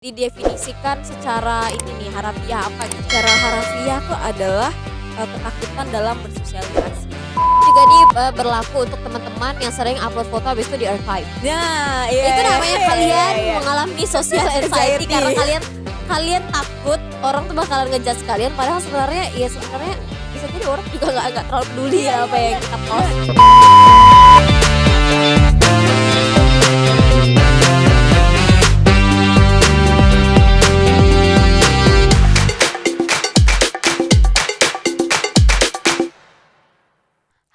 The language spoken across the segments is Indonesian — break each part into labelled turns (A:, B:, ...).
A: Didefinisikan secara ini nih, harafiah apa gitu? Secara harafiah tuh adalah ketakutan dalam bersosialisasi. Juga nih berlaku untuk teman-teman yang sering upload foto habis itu di archive.
B: Nah, iya.
A: Itu namanya
B: iya,
A: kalian
B: iya.
A: mengalami social anxiety karena kalian takut orang tuh bakalan ngejudge kalian, padahal sebenarnya bisa jadi orang juga nggak terlalu peduli ya apa yang kita post.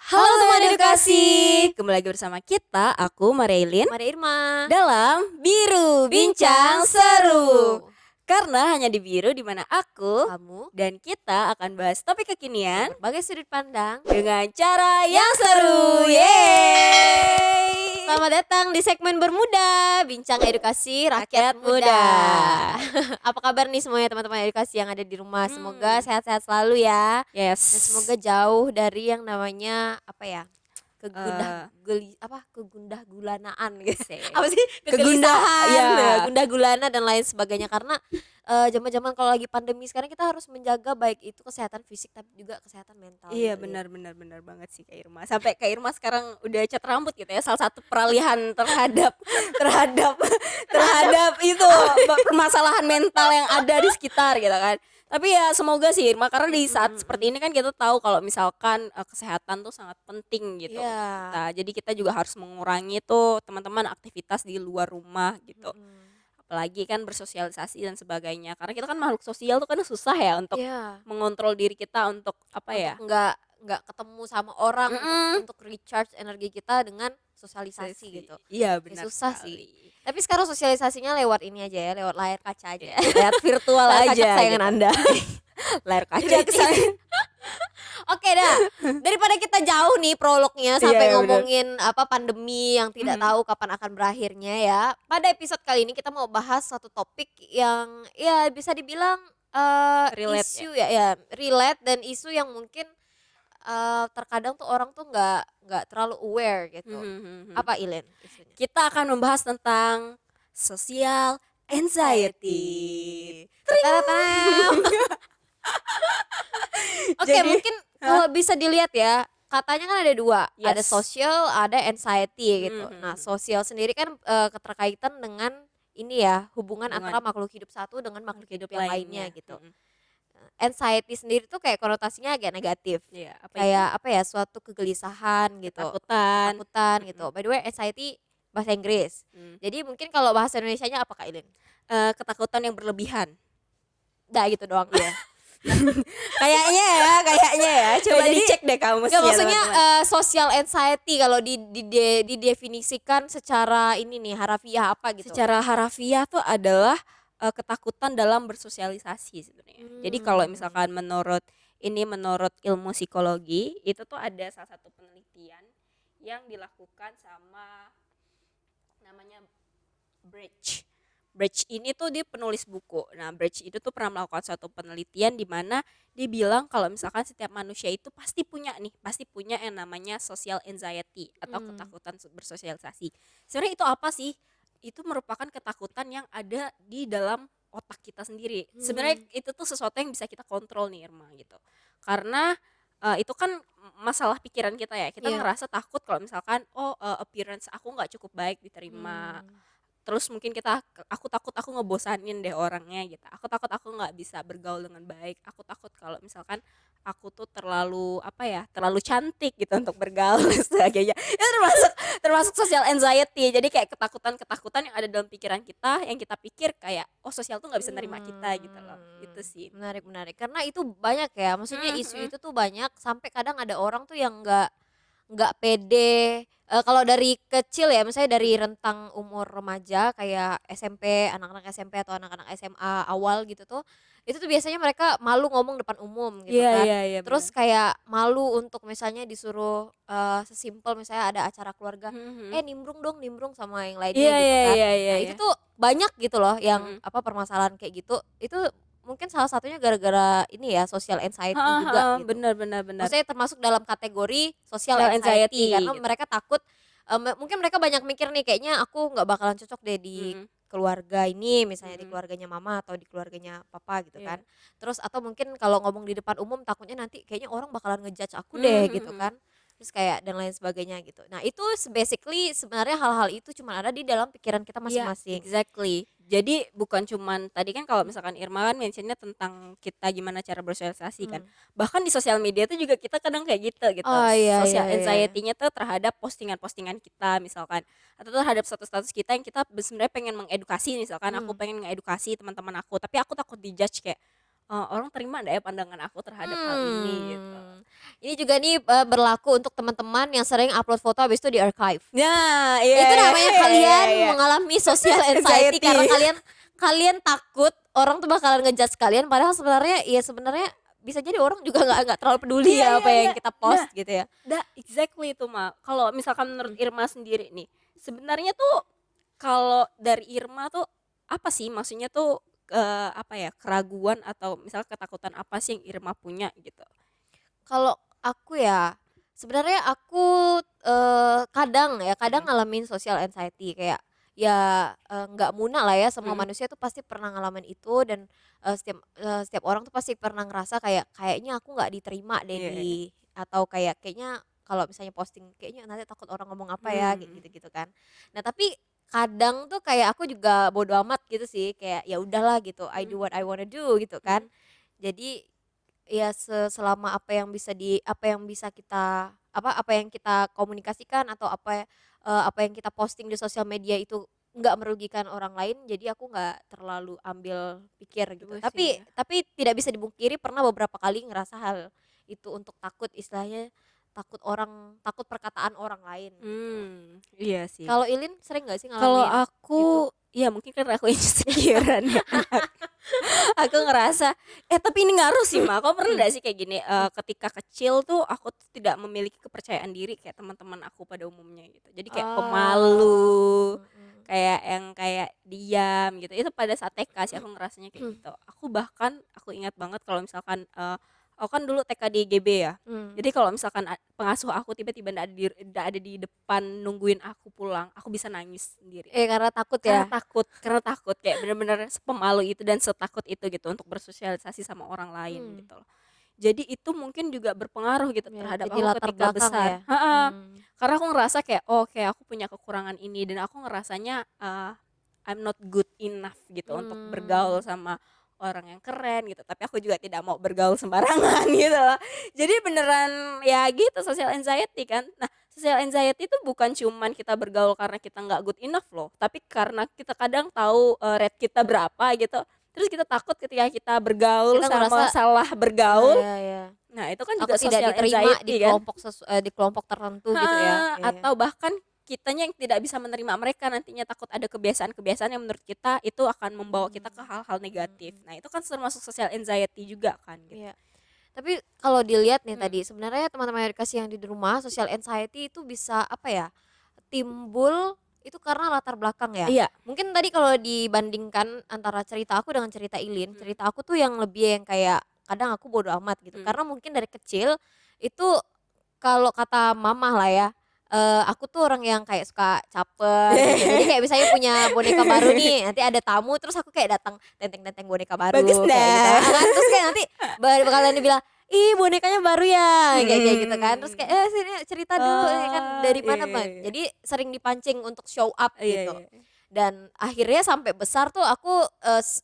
A: Halo teman edukasi,
B: Kembali lagi bersama kita, aku Marilyn,
A: Maria Irma.
B: dalam Biru Bincang Seru. Karena hanya di Biru di mana aku
A: Kamu
B: dan kita akan bahas topik kekinian
A: berbagai sudut pandang.
B: dengan cara yang seru. Yeay!
A: Selamat datang di segmen Bermuda, Bincang Edukasi Rakyat
B: Rakyat
A: Muda.
B: Muda.
A: Apa kabar nih semuanya teman-teman edukasi yang ada di rumah? Semoga sehat-sehat selalu ya.
B: Yes.
A: Dan semoga jauh dari yang namanya kegundah gulanaan gitu. Apa sih? Kegelisahan,
B: Iya.
A: gundah gulana dan lain sebagainya, karena zaman-zaman kalau lagi pandemi sekarang kita harus menjaga baik itu kesehatan fisik tapi juga kesehatan mental.
B: Iya,
A: gitu ya.
B: benar banget sih Kak Irma. Sampai Kak Irma sekarang udah cat rambut gitu ya. Salah satu peralihan terhadap itu permasalahan mental yang ada di sekitar gitu kan. Tapi ya semoga sih Irma, karena di saat seperti ini kan kita tahu kalau misalkan kesehatan tuh sangat penting gitu.
A: Iya.
B: Nah, jadi kita juga harus mengurangi tuh teman-teman aktivitas di luar rumah gitu. Apalagi kan bersosialisasi dan sebagainya. Karena kita kan makhluk sosial tuh kan susah ya untuk
A: Iya.
B: mengontrol diri kita untuk apa ya?
A: Nggak ketemu sama orang untuk recharge energi kita dengan sosialisasi gitu.
B: Iya,
A: Ya,
B: benar.
A: susah
B: sekali.
A: sih. Tapi sekarang sosialisasinya lewat ini aja ya, lewat layar kaca aja.
B: Lihat virtual
A: Layar kaca
B: aja.
A: kesayangan
B: gitu.
A: Anda.
B: Layar kaca kesayangan.
A: Oke dah. Daripada kita jauh nih prolognya sampai
B: Iya,
A: ngomongin apa pandemi yang tidak tahu kapan akan berakhirnya ya. Pada episode kali ini kita mau bahas satu topik yang ya bisa dibilang
B: Relate
A: isu ya relate, dan isu yang mungkin terkadang tuh orang tuh nggak terlalu aware gitu. Apa Ilen isunya?
B: Kita akan membahas tentang social anxiety.
A: Oke,
B: Jadi,
A: mungkin kalau bisa dilihat ya, katanya kan ada dua,
B: Yes.
A: ada social, ada anxiety gitu.
B: Mhm.
A: Nah, sosial sendiri kan keterkaitan dengan ini ya, hubungan
B: Hubungan
A: antara makhluk hidup satu dengan makhluk hidup yang lainnya gitu.
B: Mhm.
A: Anxiety sendiri tuh kayak konotasinya agak negatif.
B: Iya, apa
A: Kayak apa ya, suatu kegelisahan gitu,
B: Ketakutan.
A: ketakutan gitu. By the way, anxiety bahasa Inggris.
B: Hmm.
A: Jadi mungkin kalau bahasa Indonesianya apa Kak Ilin?
B: Ketakutan yang berlebihan.
A: Dah gitu doang ya.
B: Kayaknya ya. Coba
A: jadi-
B: dicek deh kamu.
A: Nggak, maksudnya social anxiety kalau didefinisikan secara ini nih, harafiah apa gitu?
B: Secara harafiah tuh adalah ketakutan dalam bersosialisasi sebenarnya. Jadi kalau misalkan menurut ilmu psikologi, itu tuh ada salah satu penelitian yang dilakukan sama namanya Brecht. Brecht ini tuh dia penulis buku. Nah, Brecht itu tuh pernah melakukan suatu penelitian di mana dia bilang kalau misalkan setiap manusia itu pasti punya yang namanya social anxiety atau ketakutan bersosialisasi. Sebenarnya itu apa sih? Itu merupakan ketakutan yang ada di dalam otak kita sendiri. Sebenarnya itu tuh sesuatu yang bisa kita kontrol nih Irma gitu. Karena itu kan masalah pikiran kita ya. Kita
A: Iya.
B: ngerasa takut kalau misalkan appearance aku nggak cukup baik diterima. Terus mungkin aku takut aku ngebosanin deh orangnya gitu. Aku takut aku nggak bisa bergaul dengan baik. Aku takut kalau misalkan aku tuh terlalu cantik gitu untuk bergaul dan sebagainya. Itu termasuk social anxiety. Jadi kayak ketakutan yang ada dalam pikiran kita, yang kita pikir kayak sosial tuh nggak bisa nerima kita gitu loh. Itu sih.
A: Menarik. Karena itu banyak ya. Maksudnya isu itu tuh banyak, sampai kadang ada orang tuh yang nggak pede. Kalau dari kecil ya, misalnya dari rentang umur remaja kayak SMP, anak-anak SMP atau anak-anak SMA awal gitu tuh, itu tuh biasanya mereka malu ngomong depan umum gitu kan.
B: Iya,
A: Terus kayak malu untuk misalnya disuruh sesimpel misalnya ada acara keluarga, nimbrung sama yang lainnya gitu kan. Nah, itu tuh banyak gitu loh yang permasalahan kayak gitu. Itu mungkin salah satunya gara-gara ini ya, social anxiety juga gitu.
B: Benar.
A: Maksudnya termasuk dalam kategori social
B: Social
A: anxiety,
B: anxiety
A: karena
B: gitu.
A: mereka takut, mungkin mereka banyak mikir nih, kayaknya aku nggak bakalan cocok deh di keluarga ini, misalnya di
B: Mhm.
A: keluarganya mama atau di keluarganya papa gitu
B: Iya.
A: kan. Terus atau mungkin kalau ngomong di depan umum takutnya nanti kayaknya orang bakalan ngejudge aku deh
B: Mmm,
A: gitu
B: mhm.
A: kan. Terus kayak dan lain sebagainya gitu. Nah itu basically sebenarnya hal-hal itu cuma ada di dalam pikiran kita
B: Iya,
A: masing-masing.
B: exactly. Jadi bukan cuman tadi kan kalau misalkan Irma kan mention-nya tentang kita gimana cara bersosialisasi kan.
A: Mhm.
B: Bahkan di sosial media tuh juga kita kadang kayak gitu.
A: Oh iya iya
B: Social
A: iya.
B: anxiety-nya tuh terhadap postingan-postingan kita misalkan atau terhadap status-status kita yang kita sebenarnya pengen mengedukasi, misalkan aku
A: Mmm.
B: pengen mengedukasi teman-teman aku, tapi aku takut di-judge kayak, orang terima nggak ya pandangan aku terhadap hal ini gitu.
A: Ini juga nih, berlaku untuk teman-teman yang sering upload foto habis itu di-archive.
B: Nah, iya
A: Itu
B: iya
A: namanya
B: iya iya
A: kalian
B: iya.
A: mengalami social anxiety
B: Anxiety.
A: karena kalian kalian takut orang tuh bakalan nge-judge kalian padahal sebenarnya bisa jadi orang juga nggak terlalu peduli
B: Iya
A: ya
B: iya
A: apa
B: iya.
A: yang kita
B: Nah
A: post gitu ya.
B: exactly itu, kalau misalkan menurut
A: Mhm.
B: Irma sendiri nih, sebenarnya tuh kalau dari Irma tuh apa sih maksudnya tuh, apa ya, keraguan atau misalnya ketakutan apa sih yang Irma punya gitu?
A: Kalau aku ya, sebenarnya aku, kadang
B: Mhm.
A: ngalamin social anxiety kayak ya, nggak muna lah ya semua
B: Mhm.
A: manusia tuh pasti pernah ngalamin itu dan, setiap orang tuh pasti pernah ngerasa kayak, "Kayaknya aku nggak diterima deh
B: Iya iya.
A: atau kayak, "Kayaknya kalau misalnya posting, kayaknya nanti takut orang ngomong apa ya?" Kayak
B: Mmm.
A: gitu-gitu kan. Nah tapi kadang tuh kayak aku juga bodo amat gitu sih, kayak ya udahlah gitu, I do
B: Mhm
A: what I wanna do gitu kan.
B: mhm.
A: Jadi ya selama apa yang bisa kita apa yang kita komunikasikan atau apa yang kita posting di sosial media itu nggak merugikan orang lain, jadi aku nggak terlalu ambil pikir gitu.
B: Coba sih
A: Tapi
B: ya.
A: tapi tidak bisa dibungkiri pernah beberapa kali ngerasa hal itu untuk takut istilahnya takut perkataan orang lain gitu.
B: Iya sih.
A: Kalau Ilin sering nggak sih
B: Kalau
A: ngalamin itu?
B: aku, ya mungkin karena aku insecure-an ya. Aku ngerasa tapi ini ngaruh sih, Kau pernah
A: Mhm
B: nggak sih kayak gini,
A: mhm.
B: ketika kecil tuh aku tuh tidak memiliki kepercayaan diri kayak teman-teman aku pada umumnya gitu. Jadi kayak
A: Oh,
B: pemalu,
A: mhm
B: kayak yang kayak diam gitu. Itu pada saat TK sih aku ngerasanya kayak
A: mhm.
B: gitu. Aku ingat banget kalau misalkan, aku kan dulu TK di GB ya.
A: Mmm.
B: Jadi kalau misalkan pengasuh aku tiba-tiba nggak ada di depan nungguin aku pulang, aku bisa nangis sendiri.
A: Karena takut ya?
B: Karena takut kayak bener-bener sepemalu itu dan setakut itu gitu untuk bersosialisasi sama orang lain
A: Mmm,
B: gitu loh. Jadi itu mungkin juga berpengaruh gitu
A: ya
B: terhadap
A: jadi
B: aku
A: latar
B: ketika
A: belakang ya?
B: besar, heeh,
A: Mmm,
B: karena aku ngerasa kayak, "Oh, kayak aku punya kekurangan ini," dan aku ngerasanya, I'm not good enough gitu untuk bergaul
A: mmm,
B: sama orang yang keren gitu, tapi aku juga tidak mau bergaul sembarangan gitu loh. Jadi beneran ya gitu social anxiety kan. Nah, social anxiety itu bukan cuman kita bergaul karena kita nggak good enough loh, tapi karena kita kadang tahu, rate kita berapa gitu, terus kita takut ketika kita bergaul
A: kita
B: sama
A: ngerasa
B: salah bergaul,
A: ya ya,
B: nah itu kan
A: aku
B: juga
A: tidak
B: social
A: diterima
B: anxiety kan.
A: di kelompok tertentu gitu ya?
B: Heeh,
A: Iya iya.
B: atau bahkan kitanya yang tidak bisa menerima mereka nantinya takut ada kebiasaan-kebiasaan yang menurut kita itu akan membawa kita ke
A: Mmm,
B: hal-hal
A: mhm
B: negatif.
A: mhm,
B: Nah, itu kan termasuk social anxiety juga kan gitu.
A: iya. Tapi kalau dilihat nih
B: Mhm,
A: tadi, sebenarnya teman-teman edukasi yang di rumah, social anxiety itu bisa apa ya, timbul itu karena latar belakang ya.
B: iya,
A: Mungkin tadi kalau dibandingkan antara cerita aku dengan cerita Ilin,
B: mhm
A: cerita aku tuh yang lebih yang kayak kadang aku bodo amat gitu.
B: mhm.
A: Karena mungkin dari kecil itu kalau kata mama lah ya, aku tuh orang yang kayak suka caper gitu. Jadi kayak misalnya punya boneka baru nih, nanti ada tamu terus aku kayak datang tenteng-tenteng boneka
B: Bagus
A: baru kayak gitu
B: dah.
A: heeh kan. Terus kayak nanti bakalan dibilang, "Ih bonekanya baru ya?" Kayak gitu kan. Terus kayak,
B: Mhm.
A: sini cerita dulu ini kan
B: Oh,
A: dari
B: iya
A: mana
B: iya
A: Bang?"
B: iya.
A: Jadi sering dipancing untuk show up
B: Iya
A: gitu.
B: iya.
A: Dan akhirnya sampai besar tuh aku,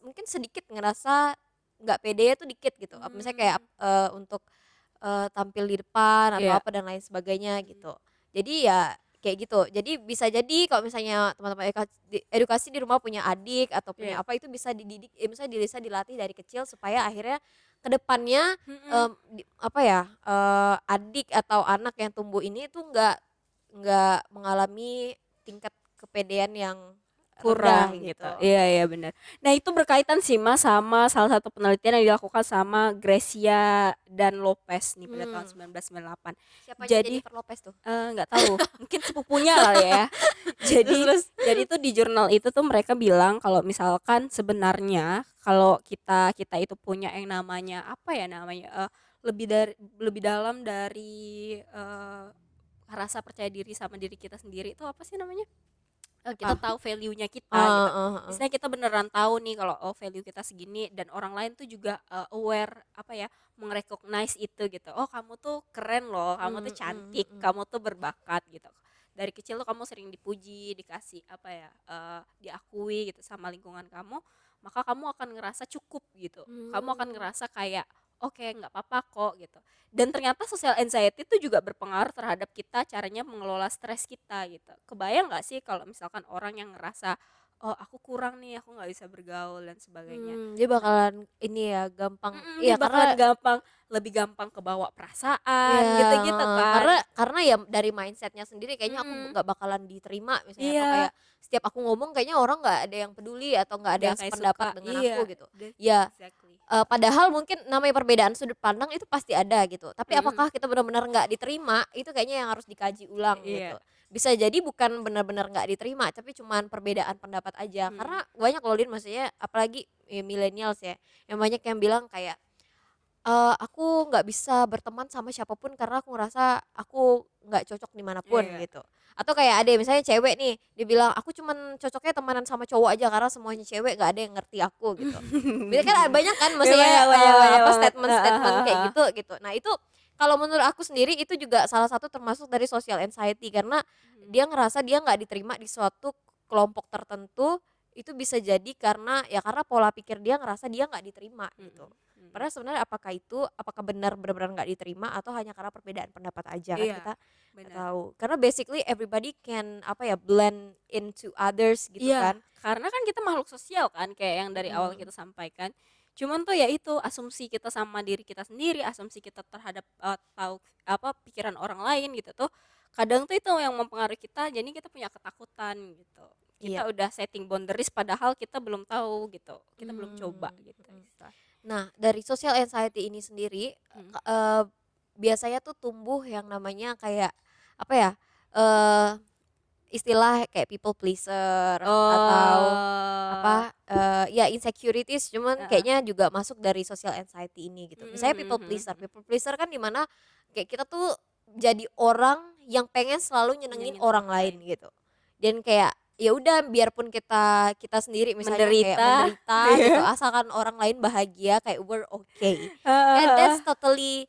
A: mungkin sedikit ngerasa nggak pedenya tuh dikit gitu. Misalnya kayak,
B: Mmm,
A: untuk tampil di depan atau
B: iya.
A: apa dan lain sebagainya
B: Mhm
A: gitu. Jadi ya kayak gitu. Jadi bisa jadi kalau misalnya teman-teman edukasi di rumah punya adik atau punya
B: iya.
A: apa itu bisa dididik misalnya bisa dilatih dari kecil supaya akhirnya ke depannya,
B: Mhm.
A: apa ya, adik atau anak yang tumbuh ini tuh nggak mengalami tingkat kepedean yang rendah
B: Kurang gitu,
A: gitu.
B: iya iya bener. Nah itu berkaitan sih Mas sama salah satu penelitian yang dilakukan sama Gracia dan Lopez nih pada tahun
A: Mmm,
B: 1998.
A: siapanya
B: Jadi,
A: Jennifer Lopez tuh?
B: nggak tahu, mungkin sepupunya kali ya.
A: Terus
B: Jadi
A: terus?
B: jadi tuh di jurnal itu tuh mereka bilang kalau misalkan sebenarnya kalau kita kita itu punya yang namanya, apa ya namanya, lebih dalam dari, rasa percaya diri sama diri kita sendiri itu apa sih namanya? kita
A: Apa?
B: tahu value-nya kita
A: Heeh
B: gitu.
A: heeh heeh.
B: Misalnya kita beneran tahu nih kalau oh value kita segini dan orang lain tuh juga aware apa ya, mengrecognize itu gitu. Oh kamu tuh keren loh, kamu tuh
A: Mhm mhm
B: cantik,
A: mhm.
B: kamu tuh berbakat gitu. Dari kecil tuh kamu sering dipuji, dikasih apa ya, diakui gitu sama lingkungan kamu, maka kamu akan ngerasa cukup gitu. Kamu akan
A: Mmm.
B: ngerasa kayak oke nggak apa-apa kok gitu. Dan ternyata social anxiety itu juga berpengaruh terhadap kita caranya mengelola stres kita gitu. Kebayang nggak sih kalau misalkan orang yang ngerasa oh aku kurang nih, aku nggak bisa bergaul dan sebagainya.
A: Dia
B: Nah,
A: bakalan ini ya, gampang
B: dia
A: iya
B: bakalan
A: karena
B: lebih gampang kebawa perasaan
A: iya,
B: gitu-gitu
A: heeh,
B: kan.
A: karena ya dari mindset-nya sendiri kayaknya aku
B: Mm-mm.
A: nggak bakalan diterima misalnya atau
B: Iya,
A: kayak setiap aku ngomong kayaknya orang nggak ada yang peduli atau nggak ada
B: dia
A: yang
B: kayak
A: sependapat
B: suka.
A: dengan
B: Iya,
A: aku gitu. Ya,
B: exactly.
A: padahal mungkin namanya perbedaan sudut pandang itu pasti ada gitu, tapi
B: Mm-mm.
A: apakah kita benar-benar nggak diterima, itu kayaknya yang harus dikaji ulang
B: Iya.
A: gitu. Bisa jadi bukan benar-benar nggak diterima, tapi cuman perbedaan pendapat aja.
B: Mm.
A: Karena banyak loh Lin, maksudnya apalagi millennials ya, yang banyak yang bilang kayak aku nggak bisa berteman sama siapapun karena aku ngerasa aku nggak cocok dimanapun
B: Iya.
A: gitu. Atau kayak ada misalnya cewek nih, dia bilang, "Aku cuman cocoknya temenan sama cowok aja karena semuanya cewek nggak ada yang ngerti aku," gitu. Biasanya kan banyak kan
B: Ya,
A: maksudnya,
B: banyak banyak banyak
A: apa,
B: banget.
A: statement-statement kayak gitu, gitu. Nah itu kalau menurut aku sendiri itu juga salah satu termasuk dari social anxiety karena dia ngerasa dia nggak diterima di suatu kelompok tertentu, itu bisa jadi karena ya karena pola pikir dia ngerasa dia nggak diterima gitu.
B: Mm-mm. Mm-mm.
A: Padahal sebenarnya apakah benar-benar nggak diterima atau hanya karena perbedaan pendapat aja kan
B: Iya,
A: kita nggak
B: benar.
A: tahu. Karena basically everybody can apa ya blend into others gitu
B: Iya,
A: kan.
B: karena kan kita makhluk sosial kan kayak yang dari awal
A: Mm-mm.
B: kita sampaikan. Cuman tuh ya itu asumsi kita sama diri kita sendiri, asumsi kita terhadap tahu apa pikiran orang lain gitu tuh. Kadang tuh itu yang mempengaruhi kita, jadi kita punya ketakutan gitu.
A: Iya.
B: Kita udah setting boundaries padahal kita belum tahu gitu. Kita belum coba
A: Hmm,
B: gitu.
A: mm. Nah dari social anxiety ini sendiri
B: Hmm.
A: biasanya tuh tumbuh yang namanya kayak apa ya eh istilah kayak people pleaser atau
B: Oh.
A: apa, ya insecurities cuman
B: Heeh.
A: kayaknya juga masuk dari social anxiety ini gitu. Misalnya
B: Mhm.
A: people pleaser kan dimana kayak kita tuh jadi orang yang pengen selalu nyenengin
B: Nyenengin
A: orang
B: orang
A: lain
B: lain.
A: gitu. Dan kayak ya udah biarpun kita kita sendiri misalnya kayak
B: Menderita.
A: menderita gitu, asalkan orang lain bahagia kayak we're okay. And
B: Heeh.
A: that's totally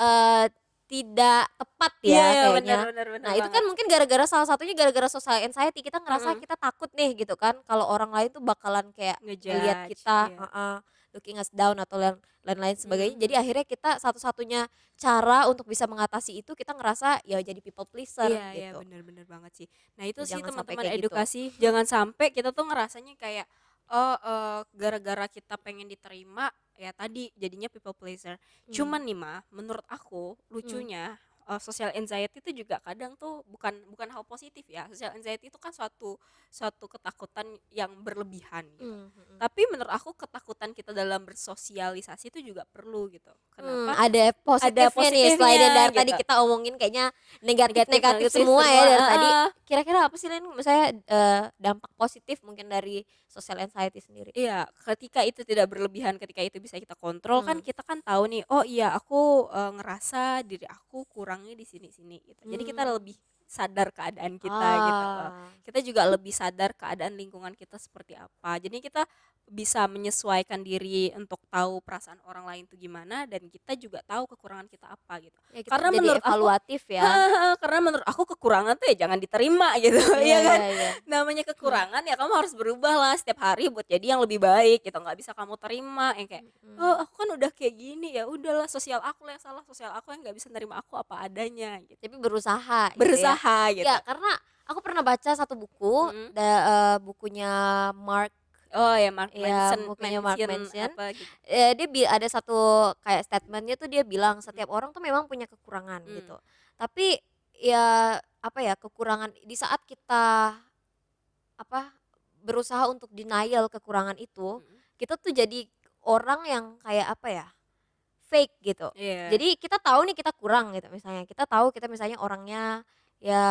A: Eee, tidak tepat
B: Iya
A: ya
B: iya, benar
A: kayaknya.
B: benar benar
A: Nah itu kan
B: banget.
A: mungkin gara-gara salah satunya gara-gara social anxiety kita ngerasa
B: Mhm.
A: kita takut nih gitu kan kalau orang lain tuh bakalan kayak ngelihat
B: Nge-judge,
A: kita
B: iya.
A: heeh, looking us down atau lain-lain sebagainya. Jadi
B: Mhm.
A: akhirnya kita satu-satunya cara untuk bisa mengatasi itu kita ngerasa ya jadi people pleaser
B: Iya iya,
A: gitu.
B: benar benar banget sih. Nah itu
A: Ya
B: sih
A: jangan sampai
B: teman-teman
A: kayak gitu.
B: edukasi, jangan sampai kita tuh ngerasanya kayak, oh, gara-gara kita pengen diterima, ya tadi jadinya people pleaser.
A: Mmm,
B: Cuman nih Mah, menurut aku
A: mhm,
B: lucunya, social anxiety itu juga kadang tuh bukan bukan hal positif ya. Social anxiety itu kan suatu suatu ketakutan yang berlebihan gitu.
A: mmm, mhm.
B: Tapi menurut aku ketakutan kita dalam bersosialisasi itu juga perlu gitu. Kenapa?
A: Ada
B: Ada
A: positifnya nih selain yang
B: positifnya
A: dari tadi
B: gitu.
A: kita omongin kayaknya negatif-negatif
B: Negatif
A: semua ya
B: semua,
A: dari tadi.
B: heeh.
A: Kira-kira apa sih Lin misalnya, dampak positif mungkin dari social anxiety sendiri?
B: Iya, ketika itu tidak berlebihan, ketika itu bisa kita kontrol kan
A: Mmm,
B: kita kan tahu nih, oh iya aku ngerasa diri aku kurangnya di sini-sini gitu. Jadi kita
A: mmm,
B: lebih sadar keadaan kita gitu loh.
A: ah,
B: Kita juga lebih sadar keadaan lingkungan kita seperti apa. Jadi kita bisa menyesuaikan diri untuk tahu perasaan orang lain itu gimana dan kita juga tahu kekurangan kita apa gitu.
A: ya kita
B: Karena
A: jadi
B: menurut aku
A: evaluatif ya.
B: karena menurut aku kekurangan tuh ya jangan diterima gitu.
A: Iya
B: Iya kan?
A: iya iya.
B: Namanya
A: Mhm,
B: kekurangan ya kamu harus berubah lah setiap hari buat jadi yang lebih baik gitu, nggak bisa kamu terima yang kayak oh
A: mhm.
B: aku kan udah kayak gini ya udahlah sosial aku lah yang salah, sosial aku yang nggak bisa nerima aku apa adanya gitu,
A: Tapi berusaha gitu ya.
B: berusaha gitu.
A: Iya karena aku pernah baca satu buku,
B: Mm.
A: bukunya Mark
B: Oh ya Mark
A: ya
B: Manson
A: bukunya Mark
B: Mansion
A: Manson.
B: apa gitu.
A: Dia ada satu kayak statement-nya tuh dia bilang
B: Mm.
A: setiap orang tuh memang punya kekurangan
B: Mm.
A: gitu. Tapi ya apa ya, kekurangan di saat kita apa, berusaha untuk denial kekurangan itu,
B: Mm.
A: kita tuh jadi orang yang kayak apa ya, fake gitu.
B: Iya.
A: Jadi kita tahu nih kita kurang gitu misalnya, kita tahu kita misalnya orangnya ya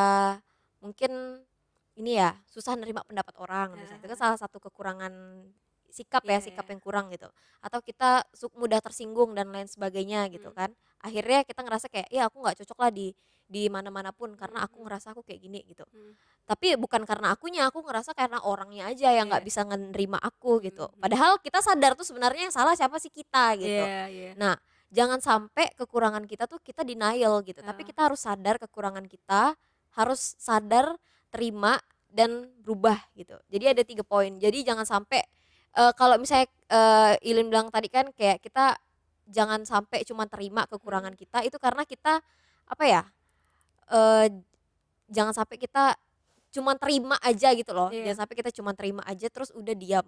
A: mungkin ini ya, susah nerima pendapat orang misalnya, itu kan
B: Heeh.
A: salah satu kekurangan sikap ya,
B: Iya
A: sikap
B: ya.
A: yang kurang gitu. Atau kita mudah tersinggung dan lain sebagainya gitu
B: Mm.
A: kan. Akhirnya kita ngerasa kayak, ya aku nggak cocok lah di mana-mana pun karena aku
B: Mhm.
A: ngerasa aku kayak gini gitu.
B: Mhm.
A: Tapi bukan karena akunya, aku ngerasa karena orangnya aja yang nggak
B: Iya.
A: bisa nerima aku gitu.
B: Mhm.
A: Padahal kita sadar tuh sebenarnya yang salah siapa sih, kita gitu.
B: Iya iya.
A: Nah, jangan sampai kekurangan kita tuh kita denial gitu. Tapi
B: Heeh.
A: kita harus sadar kekurangan kita, harus sadar, terima dan berubah gitu. Jadi ada 3 poin. Jadi jangan sampai kalau misalnya Ilin bilang tadi kan kayak kita jangan sampai cuma terima kekurangan
B: Mhm.
A: kita, itu karena kita apa ya? eee, jangan sampai kita cuman terima aja gitu loh,
B: Iya.
A: jangan sampai kita cuman terima aja terus udah diam.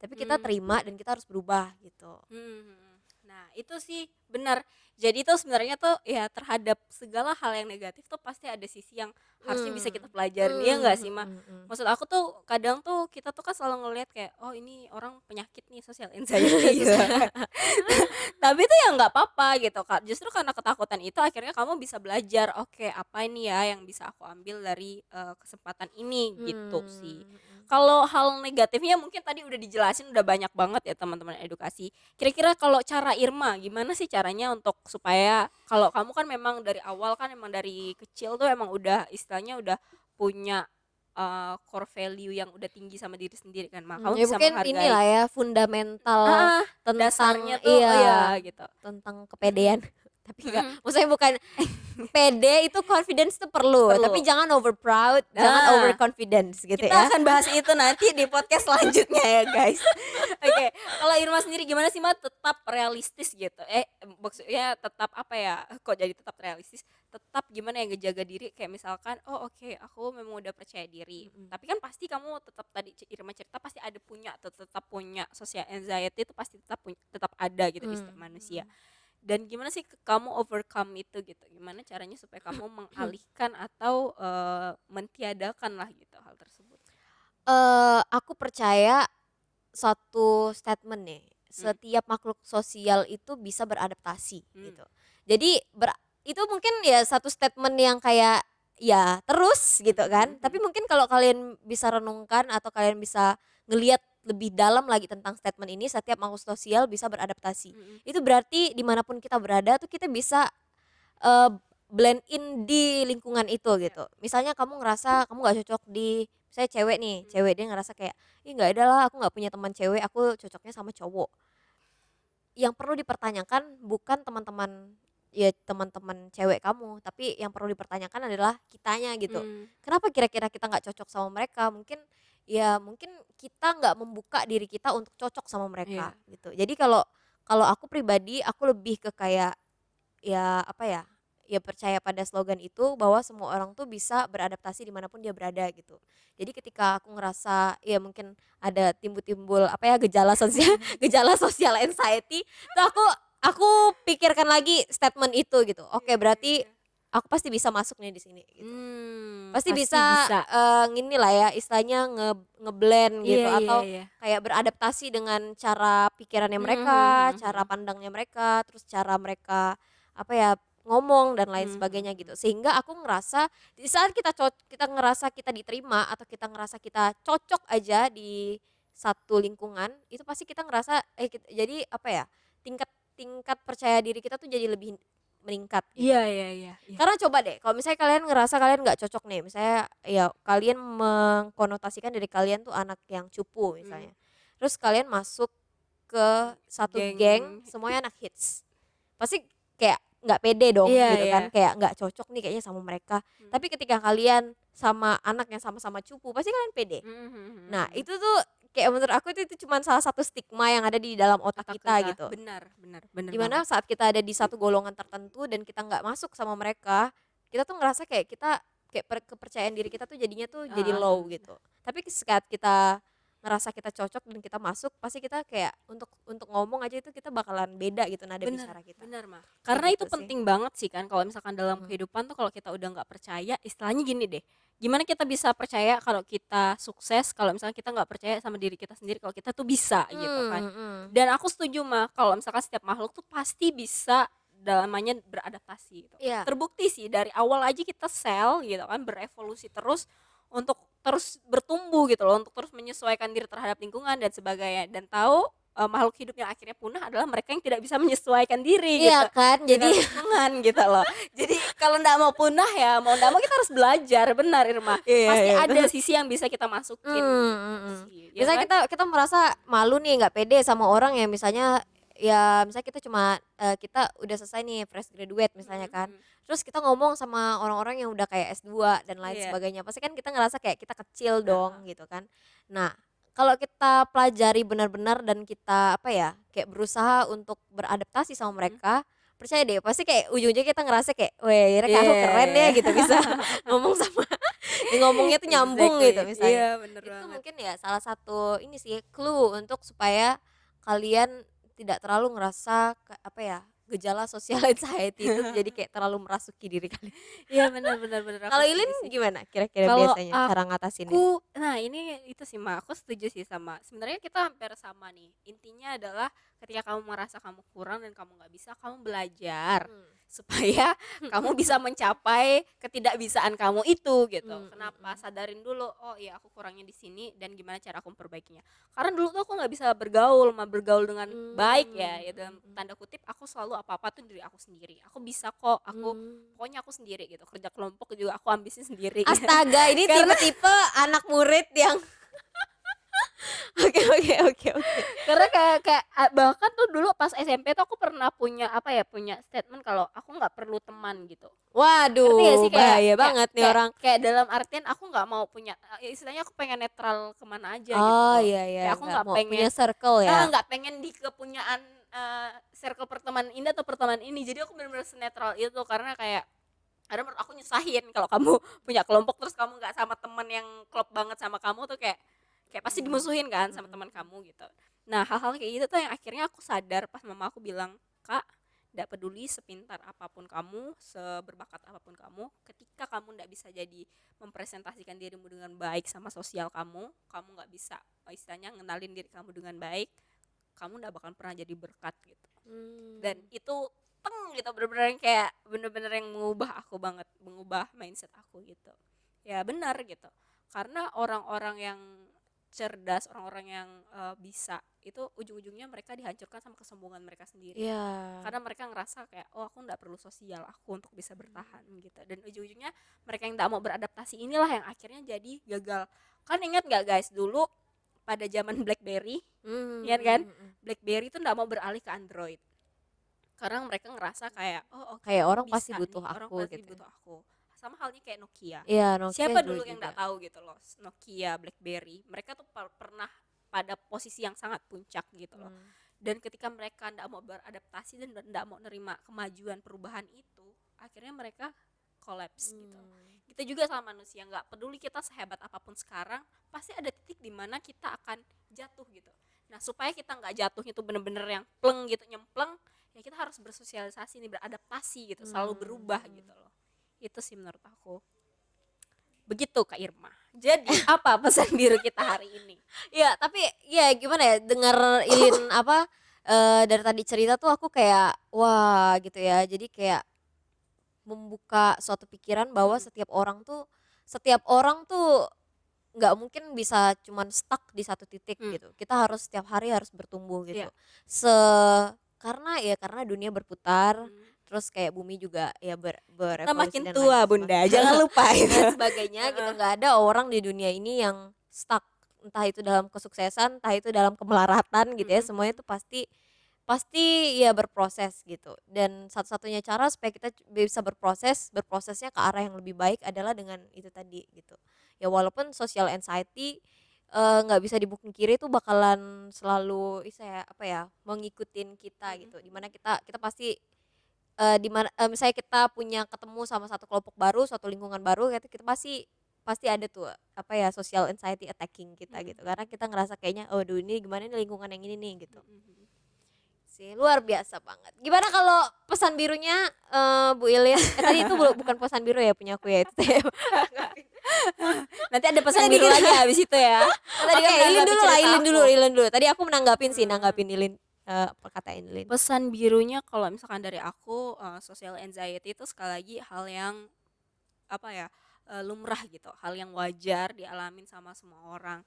A: Tapi kita terima dan
B: Mhm.
A: kita harus berubah gitu.
B: Mhm. Nah, itu sih benar. Jadi tuh sebenarnya tuh ya terhadap segala hal yang negatif tuh pasti ada sisi yang harusnya bisa kita
A: Mmm,
B: pelajarin, iya nggak sih,
A: mhm
B: Mah?
A: mhm.
B: Maksud aku tuh kadang tuh kita tuh kan selalu ngelihat kayak, oh ini orang penyakit nih social anxiety gitu.
A: Susah.
B: Tapi itu ya nggak apa-apa gitu, Kak. Justru karena ketakutan itu akhirnya kamu bisa belajar, oke apa ini ya yang bisa aku ambil dari kesempatan ini gitu sih.
A: Mhm.
B: Kalau hal negatifnya mungkin tadi udah dijelasin udah banyak banget ya teman-teman edukasi. Kira-kira kalau cara Irma gimana sih caranya untuk supaya kalau kamu kan memang dari awal kan emang dari kecil tuh emang udah istilahnya udah punya core value yang udah tinggi sama diri sendiri kan, kamu
A: Ya
B: bisa
A: mungkin
B: menghargai
A: inilah ya fundamental
B: ah dasarnya
A: tentang
B: tuh oh ya
A: iya,
B: gitu.
A: tentang
B: Mhm.
A: kepedean. Tapi enggak,
B: Mhm.
A: maksudnya bukan pede, itu confidence itu perlu, tapi
B: Perlu.
A: jangan over proud, jangan over
B: Nah,
A: confidence gitu
B: kita
A: ya.
B: akan bahas itu nanti di podcast selanjutnya ya guys. Oke, kalau Irma sendiri gimana sih Mbak tetap realistis gitu? Maksudnya tetap apa ya? Kok jadi tetap realistis? Tetap gimana ya ngejaga diri kayak misalkan, oh oke, aku memang udah percaya diri.
A: Mhm.
B: Tapi kan pasti kamu tetap tadi Irma cerita pasti ada punya tetap punya social anxiety itu pasti tetap ada gitu di setiap manusia.
A: Mhm.
B: Dan gimana sih kamu overcome itu gitu? Gimana caranya supaya kamu mengalihkan atau mentiadakan lah gitu hal tersebut?
A: Aku percaya satu statement nih,
B: Hmm.
A: setiap makhluk sosial itu bisa beradaptasi
B: Hmm.
A: gitu. Jadi itu mungkin ya satu statement yang kayak ya terus gitu kan. Tapi
B: Mhm.
A: mungkin kalau kalian bisa renungkan atau kalian bisa ngelihat lebih dalam lagi tentang statement ini, setiap makhluk sosial bisa beradaptasi.
B: Mhm.
A: Itu berarti dimanapun kita berada tuh kita bisa eee, blend in di lingkungan itu
B: Iya.
A: gitu. Misalnya kamu ngerasa kamu nggak cocok di misalnya cewek nih,
B: Mhm.
A: cewek dia ngerasa kayak, "Ih nggak ada lah, aku nggak punya teman cewek, aku cocoknya sama cowok." Yang perlu dipertanyakan bukan teman-teman ya teman-teman cewek kamu, tapi yang perlu dipertanyakan adalah kitanya gitu.
B: Mmm.
A: Kenapa kira-kira kita nggak cocok sama mereka? Mungkin kita nggak membuka diri kita untuk cocok sama
B: Iya.
A: mereka gitu. Jadi kalau kalau aku pribadi, aku lebih ke kayak ya apa ya, ya percaya pada slogan itu bahwa semua orang tuh bisa beradaptasi dimanapun dia berada gitu. Jadi ketika aku ngerasa ya mungkin ada timbul-timbul apa ya gejala sosial gejala social anxiety, tuh aku pikirkan lagi statement itu gitu. Oke,
B: Iya iya
A: berarti
B: iya.
A: aku pasti bisa masuk nih di sini gitu. Pasti
B: Pasti
A: bisa,
B: bisa.
A: ngini lah ya istilahnya ngeblend
B: Iya
A: gitu
B: iya
A: atau
B: iya.
A: kayak beradaptasi dengan cara pikirannya
B: Mhm mhm
A: mereka, cara
B: mhm.
A: pandangnya mereka, terus cara mereka apa ya, ngomong dan lain
B: Mhm
A: sebagainya
B: mhm.
A: gitu. Sehingga aku ngerasa di saat kita ngerasa kita diterima atau kita ngerasa kita cocok aja di satu lingkungan, itu pasti kita ngerasa jadi apa ya, tingkat tingkat percaya diri kita tuh jadi lebih meningkat gitu.
B: Iya iya iya iya.
A: Karena coba deh, kalau misalnya kalian ngerasa kalian nggak cocok nih, misalnya ya kalian mengkonotasikan dari kalian tuh anak yang cupu
B: Mmm.
A: misalnya. Terus kalian masuk ke satu geng,
B: Geng
A: semuanya anak hits. Pasti kayak nggak pede dong
B: iya
A: gitu
B: iya.
A: kan, kayak nggak cocok nih kayaknya sama mereka.
B: Mhm.
A: Tapi ketika kalian sama anak yang sama-sama cupu, pasti kalian pede.
B: Mhm mhm
A: Nah,
B: mhm.
A: itu tuh kayak menurut aku itu cuma salah satu stigma yang ada di dalam otak
B: Otak
A: kita
B: kita,
A: gitu.
B: benar benar benar
A: Dimana
B: banget.
A: saat kita ada di satu golongan tertentu dan kita nggak masuk sama mereka, kita tuh ngerasa kayak kita kayak kepercayaan diri kita tuh jadinya tuh jadi
B: Heeh.
A: low gitu. Tapi saat kita ngerasa kita cocok dan kita masuk, pasti kita kayak untuk ngomong aja itu kita bakalan beda gitu nada
B: Bener
A: bicara kita.
B: bener, Mah.
A: Kayak
B: Karena itu
A: gitu sih.
B: penting banget sih kan kalau misalkan dalam
A: Mhm.
B: kehidupan tuh kalau kita udah nggak percaya, istilahnya gini deh, gimana kita bisa percaya kalau kita sukses kalau misalnya kita nggak percaya sama diri kita sendiri kalau kita tuh bisa gitu kan.
A: Mhm.
B: Dan aku setuju, Mah, kalau misalkan setiap makhluk tuh pasti bisa namanya beradaptasi gitu.
A: Iya.
B: Terbukti sih dari awal aja kita sel gitu kan berevolusi terus untuk terus bertumbuh gitu loh, untuk terus menyesuaikan diri terhadap lingkungan dan sebagainya dan tahu makhluk hidup yang akhirnya punah adalah mereka yang tidak bisa menyesuaikan diri
A: Iya
B: gitu
A: kan, jadi
B: dengan lingkungan gitu loh. Jadi kalau ndak mau punah ya mau ndak mau kita harus belajar, benar Irma.
A: iya
B: Pasti
A: iya
B: ada
A: betul.
B: sisi yang bisa kita masukin gitu
A: Mhm.
B: sih, ya
A: Misalnya
B: kan?
A: kita merasa malu nih nggak pede sama orang yang misalnya ya misalnya kita cuma, kita udah selesai nih fresh graduate misalnya
B: Mhm
A: kan,
B: mhm.
A: terus kita ngomong sama orang-orang yang udah kayak S2 dan lain
B: Iya,
A: sebagainya, pasti kan kita ngerasa kayak kita kecil
B: heeh.
A: dong gitu kan. Nah, kalau kita pelajari benar-benar dan kita apa ya, kayak berusaha untuk beradaptasi sama
B: Mhm.
A: mereka, percaya deh pasti kayak ujung-ujungnya kita ngerasa kayak, "Weh, ternyata aku keren ya,"
B: Iya.
A: gitu bisa ngomong sama ngomongnya tuh nyambung gitu
B: Exactly.
A: misalnya.
B: Iya, bener
A: Itu
B: banget.
A: mungkin ya salah satu ini sih clue untuk supaya kalian tidak terlalu ngerasa apa ya, gejala social anxiety itu jadi kayak terlalu merasuki diri kalian.
B: Iya, bener bener bener, aku
A: Kalau Ilin
B: setuju sih.
A: gimana kira-kira
B: Kalau
A: biasanya cara ngatasinnya?
B: nah ini itu sih Mbak, aku setuju sih sama. Sebenarnya kita hampir sama nih. Intinya adalah ketika kamu merasa kamu kurang dan kamu nggak bisa, kamu belajar
A: Mhm.
B: supaya kamu bisa mencapai ketidakbisaan kamu itu gitu.
A: Mhm
B: Kenapa?
A: mhm.
B: Sadarin dulu, oh iya aku kurangnya di sini dan gimana cara aku memperbaikinya. Karena dulu tuh aku nggak bisa bergaul, bergaul dengan baik ya,
A: Mmm,
B: ya dalam
A: mhm mhm.
B: tanda kutip aku selalu apa-apa tuh diri aku sendiri. Aku bisa kok, aku
A: Mmm.
B: pokoknya aku sendiri gitu. Kerja kelompok juga aku ambisin sendiri.
A: Astaga, ini
B: Karena
A: tipe-tipe anak murid yang oke oke oke oke.
B: Karena kayak kayak bahkan tuh dulu pas SMP tuh aku pernah punya apa ya, punya statement kalau aku nggak perlu teman gitu. Ngerti gak
A: Waduh,
B: sih kayak
A: bahaya
B: kayak
A: banget nih
B: kayak
A: orang.
B: kayak dalam artian aku nggak mau punya istilahnya aku pengen netral kemana aja gitu
A: Oh,
B: loh.
A: iya iya,
B: Kayak aku
A: nggak
B: nggak
A: mau punya
B: pengen
A: circle ya?
B: nggak pengen di kepunyaan, circle pertemanan ini atau pertemanan ini. Jadi aku bener-bener senetral itu karena kayak karena menurut aku nyusahin kalau kamu punya kelompok terus kamu nggak sama temen yang klop banget sama kamu tuh kayak kayak pasti
A: Mmm,
B: dimusuhin kan sama
A: mhm
B: teman
A: mhm.
B: kamu gitu. Nah hal-hal kayak gitu tuh yang akhirnya aku sadar pas mama aku bilang, "Kak, nggak peduli sepintar apapun kamu, seberbakat apapun kamu, ketika kamu nggak bisa jadi mempresentasikan dirimu dengan baik sama sosial kamu nggak bisa istilahnya ngenalin diri kamu dengan baik, kamu nggak bakal pernah jadi berkat gitu." Dan
A: Mmm.
B: itu teng gitu bener-bener yang kayak bener-bener yang mengubah aku banget, mengubah mindset aku gitu. Ya benar gitu. Karena orang-orang yang cerdas, orang-orang yang bisa itu ujung-ujungnya mereka dihancurkan sama kesombongan mereka sendiri.
A: Iya.
B: Karena mereka ngerasa kayak oh aku nggak perlu sosial aku untuk bisa bertahan gitu. Dan ujung-ujungnya mereka yang nggak mau beradaptasi inilah yang akhirnya jadi gagal. Kan ingat nggak guys dulu pada zaman BlackBerry,
A: Mmm,
B: ya kan?
A: mhm mhm.
B: BlackBerry itu nggak mau beralih ke Android karena mereka ngerasa kayak oh oke
A: Kayak
B: aku
A: orang pasti
B: bisa
A: butuh
B: nih orang
A: aku
B: pasti
A: gitu ya.
B: butuh aku sama halnya kayak Nokia.
A: Iya, Nokia
B: Siapa
A: dulu
B: dulu yang
A: juga.
B: nggak tahu gitu loh Nokia, BlackBerry, mereka tuh pernah pada posisi yang sangat puncak gitu loh.
A: Mmm.
B: Dan ketika mereka nggak mau beradaptasi dan nggak mau nerima kemajuan perubahan itu akhirnya mereka collapse gitu.
A: Mmm.
B: Kita juga sama manusia, nggak peduli kita sehebat apapun sekarang pasti ada titik di mana kita akan jatuh gitu. Nah supaya kita nggak jatuhnya tuh bener-bener yang pleng gitu nyempleng, ya kita harus bersosialisasi nih, beradaptasi gitu, selalu berubah
A: Mmm.
B: gitu loh. Itu sih menurut aku. Begitu Kak Irma. Jadi apa pesan biru kita hari ini?
A: Iya, tapi ya gimana ya, denger Ilin apa, dari tadi cerita tuh aku kayak, wah gitu ya. Jadi kayak membuka suatu pikiran bahwa
B: Mm-mm.
A: setiap orang tuh nggak mungkin bisa cuman stuck di satu titik
B: Mm.
A: gitu. Kita harus setiap hari harus bertumbuh gitu.
B: Iya.
A: Se karena dunia berputar,
B: Mm.
A: terus kayak bumi juga ya
B: Kita
A: berevolusi
B: makin
A: dan lain
B: tua Bunda, jangan lupa itu.
A: dan sebagainya gitu.
B: Heeh.
A: Nggak ada orang di dunia ini yang stuck, entah itu dalam kesuksesan, entah itu dalam kemelaratan gitu ya. Semuanya
B: Mm-mm.
A: itu pasti pasti ya berproses gitu. Dan satu-satunya cara supaya kita bisa berprosesnya ke arah yang lebih baik adalah dengan itu tadi gitu. Ya walaupun social anxiety nggak bisa dipungkiri itu bakalan selalu saya apa ya, mengikutin kita
B: Mm-mm.
A: gitu. Dimana kita kita pasti misalnya kita punya ketemu sama satu kelompok baru, suatu lingkungan baru, kita pasti pasti ada tuh apa ya, social anxiety attacking kita
B: Mm-mm.
A: gitu. Karena kita ngerasa kayaknya, "Aduh ini gimana nih lingkungan yang ini nih," gitu.
B: Mm-mm.
A: Sih, luar biasa banget. Gimana kalau pesan birunya, Bu Ilin? Tadi itu bukan pesan biru ya punya aku ya itu teh.
B: Nanti ada
A: Bisa
B: pesan biru
A: dikira
B: lagi habis itu ya. Kan tadi
A: oke,
B: kan menanggapi cerita aku.
A: Ilin dulu. Tadi aku menanggapin sih,
B: Hmm.
A: nanggapin Ilin, perkataan Ilin.
B: Pesan birunya kalau misalkan dari aku social anxiety itu sekali lagi hal yang apa ya lumrah gitu, hal yang wajar dialamin sama semua orang.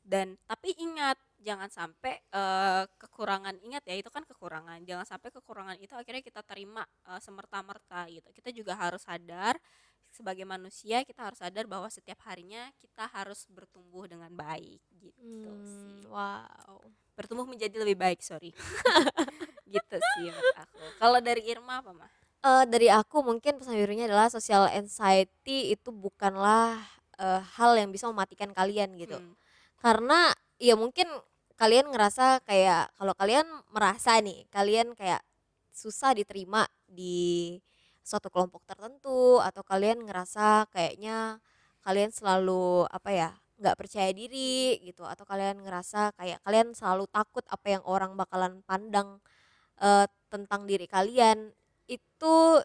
B: Dan tapi ingat jangan sampai kekurangan, ingat ya itu kan kekurangan, jangan sampai kekurangan itu akhirnya kita terima semerta-merta gitu. Kita juga harus sadar sebagai manusia, kita harus sadar bahwa setiap harinya kita harus bertumbuh dengan baik gitu sih.
A: Wow.
B: Bertumbuh menjadi lebih baik, sorry. Gitu sih menurut aku. Kalau dari Irma apa mah?
A: Dari aku mungkin pesan birunya adalah social anxiety itu bukanlah hal yang bisa mematikan kalian gitu. Karena ya mungkin kalian ngerasa kayak kalau kalian merasa nih kalian kayak susah diterima di suatu kelompok tertentu, atau kalian ngerasa kayaknya kalian selalu apa ya, nggak percaya diri gitu, atau kalian ngerasa kayak kalian selalu takut apa yang orang bakalan pandang tentang diri kalian. Itu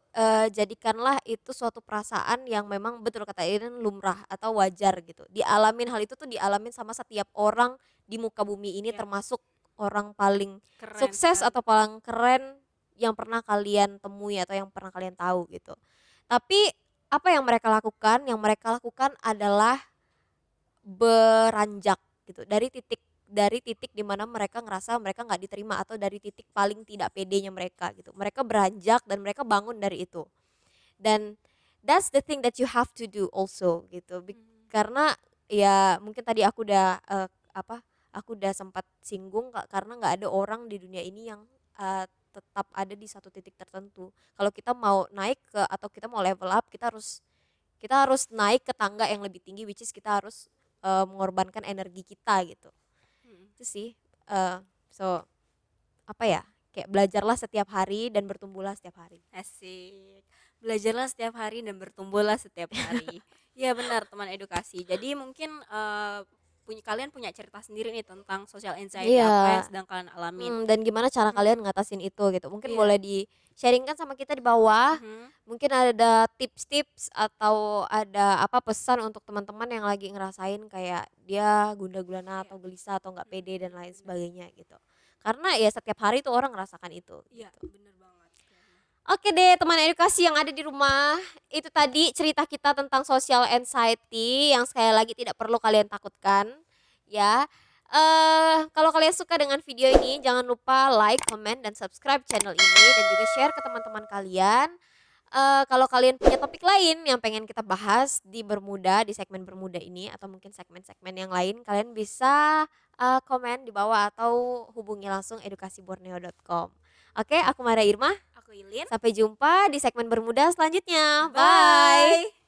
A: jadikanlah itu suatu perasaan yang memang betul kata Irin lumrah atau wajar gitu. Dialamin, hal itu tuh dialamin sama setiap orang di muka bumi ini,
B: Ya.
A: termasuk orang paling
B: Keren
A: sukses
B: sekali.
A: atau paling keren yang pernah kalian temui atau yang pernah kalian tahu gitu. Tapi apa yang mereka lakukan? Yang mereka lakukan adalah beranjak gitu dari titik dimana mereka ngerasa mereka nggak diterima, atau dari titik paling tidak pedenya mereka gitu. Mereka beranjak dan mereka bangun dari itu. Dan that's the thing that you have to do also gitu. Karena ya mungkin tadi aku udah aku udah sempat singgung karena nggak ada orang di dunia ini yang tetap ada di satu titik tertentu. Kalau kita mau naik ke atau kita mau level up, kita harus naik ke tangga yang lebih tinggi, which is kita harus mengorbankan energi kita gitu. Itu sih so apa ya, kayak belajarlah setiap hari dan bertumbuhlah setiap hari.
B: Asik. Belajarlah setiap hari dan bertumbuhlah setiap hari. Ya benar, teman edukasi. Jadi mungkin kalian punya cerita sendiri nih tentang social anxiety apa yang sedang kalian alamin.
A: Dan gimana cara kalian ngatasin itu gitu. Mungkin
B: Iya.
A: boleh di-sharingkan sama kita di bawah. Mungkin ada tips-tips atau ada apa pesan untuk teman-teman yang lagi ngerasain kayak dia gundah gulana atau gelisah atau nggak pede dan lain sebagainya gitu. Karena ya setiap hari tuh orang ngerasakan itu.
B: Iya,
A: Gitu.
B: benar banget.
A: Oke deh teman edukasi yang ada di rumah, itu tadi cerita kita tentang social anxiety yang sekali lagi tidak perlu kalian takutkan ya. Kalau kalian suka dengan video ini, jangan lupa like, comment, dan subscribe channel ini, dan juga share ke teman-teman kalian. Kalau kalian punya topik lain yang pengen kita bahas di Bermuda, di segmen Bermuda ini, atau mungkin segmen-segmen yang lain, kalian bisa komen di bawah atau hubungi langsung edukasiborneo.com. Oke, aku Mara Irma.
B: Aku Ilin.
A: Sampai jumpa di segmen Bermuda selanjutnya.
B: Bye.